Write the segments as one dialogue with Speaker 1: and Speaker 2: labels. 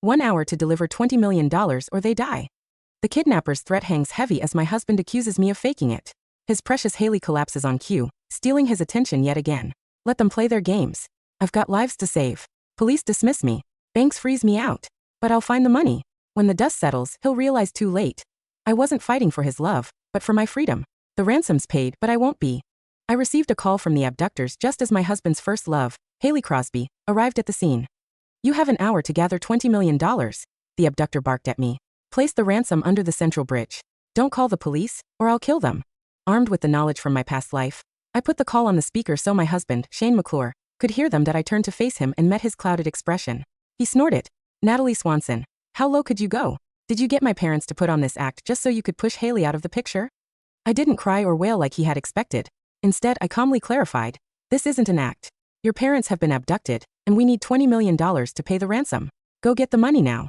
Speaker 1: 1 hour to deliver $20 million or they die. The kidnapper's threat hangs heavy as my husband accuses me of faking it. His precious Hailey collapses on cue, stealing his attention yet again. Let them play their games. I've got lives to save. Police dismiss me. Banks freeze me out. But I'll find the money. When the dust settles, he'll realize too late. I wasn't fighting for his love, but for my freedom. The ransom's paid, but I won't be. I received a call from the abductors just as my husband's first love, Hailey Crosby, arrived at the scene. You have an hour to gather $20 million, the abductor barked at me. Place the ransom under the central bridge. Don't call the police, or I'll kill them. Armed with the knowledge from my past life, I put the call on the speaker so my husband, Shane McClure, could hear them. That I turned to face him and met his clouded expression. He snorted. Natalie Swanson, how low could you go? Did you get my parents to put on this act just so you could push Hailey out of the picture? I didn't cry or wail like he had expected. Instead, I calmly clarified, this isn't an act. Your parents have been abducted, and we need $20 million to pay the ransom. Go get the money now.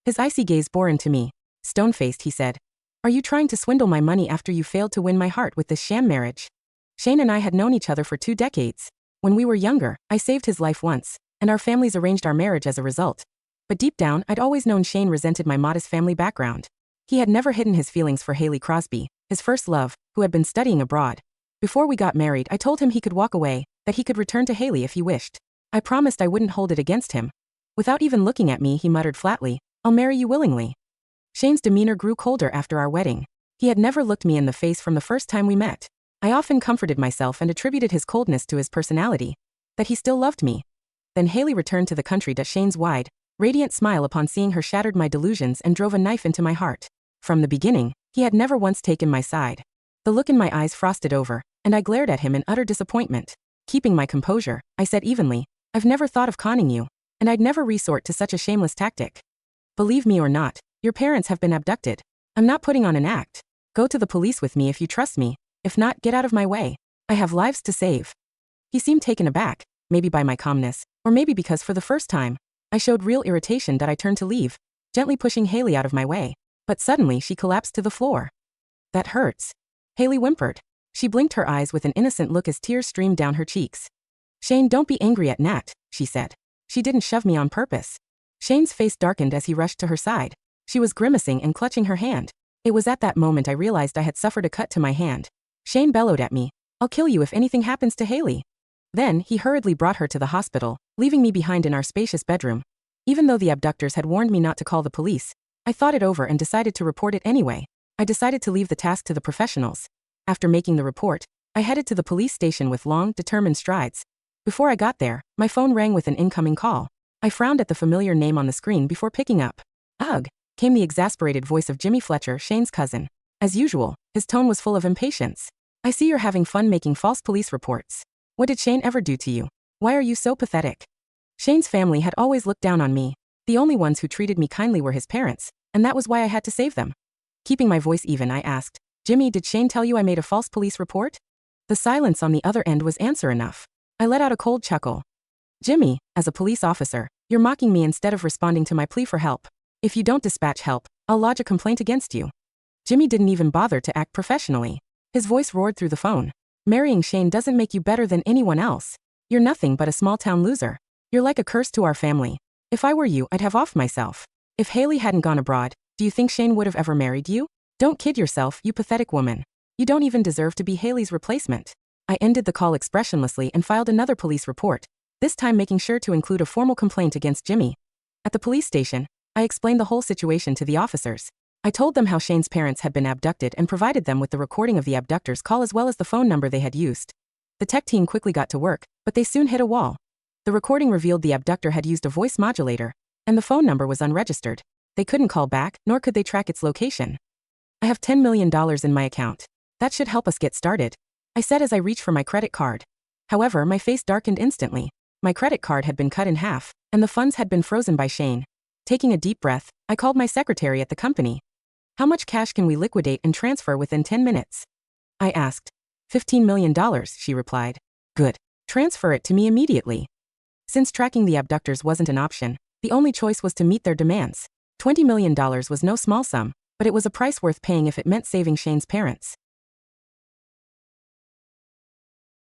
Speaker 1: His icy gaze bore into me. Stone-faced, he said. Are you trying to swindle my money after you failed to win my heart with this sham marriage? Shane and I had known each other for 2 decades. When we were younger, I saved his life once, and our families arranged our marriage as a result. But deep down, I'd always known Shane resented my modest family background. He had never hidden his feelings for Hailey Crosby, his first love, who had been studying abroad. Before we got married, I told him he could walk away, that he could return to Hailey if he wished. I promised I wouldn't hold it against him. Without even looking at me, he muttered flatly, I'll marry you willingly. Shane's demeanor grew colder after our wedding. He had never looked me in the face from the first time we met. I often comforted myself and attributed his coldness to his personality, that he still loved me. Then Hailey returned to the country. Shane's wide, radiant smile upon seeing her shattered my delusions and drove a knife into my heart. From the beginning, he had never once taken my side. The look in my eyes frosted over, and I glared at him in utter disappointment. Keeping my composure, I said evenly, I've never thought of conning you, and I'd never resort to such a shameless tactic. Believe me or not, your parents have been abducted. I'm not putting on an act. Go to the police with me if you trust me. If not, get out of my way. I have lives to save. He seemed taken aback, maybe by my calmness, or maybe because for the first time, I showed real irritation. That I turned to leave, gently pushing Hailey out of my way. But suddenly she collapsed to the floor. That hurts. Hailey whimpered. She blinked her eyes with an innocent look as tears streamed down her cheeks. Shane, don't be angry at Nat, she said. She didn't shove me on purpose. Shane's face darkened as he rushed to her side. She was grimacing and clutching her hand. It was at that moment I realized I had suffered a cut to my hand. Shane bellowed at me, I'll kill you if anything happens to Hailey. Then, he hurriedly brought her to the hospital, leaving me behind in our spacious bedroom. Even though the abductors had warned me not to call the police, I thought it over and decided to report it anyway. I decided to leave the task to the professionals. After making the report, I headed to the police station with long, determined strides. Before I got there, my phone rang with an incoming call. I frowned at the familiar name on the screen before picking up. Ugh, came the exasperated voice of Jimmy Fletcher, Shane's cousin. As usual, his tone was full of impatience. I see you're having fun making false police reports. What did Shane ever do to you? Why are you so pathetic? Shane's family had always looked down on me. The only ones who treated me kindly were his parents, and that was why I had to save them. Keeping my voice even, I asked, Jimmy, did Shane tell you I made a false police report? The silence on the other end was answer enough. I let out a cold chuckle. Jimmy, as a police officer, you're mocking me instead of responding to my plea for help. If you don't dispatch help, I'll lodge a complaint against you. Jimmy didn't even bother to act professionally. His voice roared through the phone. Marrying Shane doesn't make you better than anyone else. You're nothing but a small-town loser. You're like a curse to our family. If I were you, I'd have offed myself. If Hailey hadn't gone abroad, do you think Shane would have ever married you? Don't kid yourself, you pathetic woman. You don't even deserve to be Hailey's replacement. I ended the call expressionlessly and filed another police report, this time making sure to include a formal complaint against Jimmy. At the police station, I explained the whole situation to the officers. I told them how Shane's parents had been abducted and provided them with the recording of the abductor's call as well as the phone number they had used. The tech team quickly got to work, but they soon hit a wall. The recording revealed the abductor had used a voice modulator, and the phone number was unregistered. They couldn't call back, nor could they track its location. I have $10 million in my account. That should help us get started, I said as I reached for my credit card. However, my face darkened instantly. My credit card had been cut in half, and the funds had been frozen by Shane. Taking a deep breath, I called my secretary at the company. How much cash can we liquidate and transfer within 10 minutes? I asked. $15 million, she replied. Good. Transfer it to me immediately. Since tracking the abductors wasn't an option, the only choice was to meet their demands. $20 million was no small sum, but it was a price worth paying if it meant saving Shane's parents.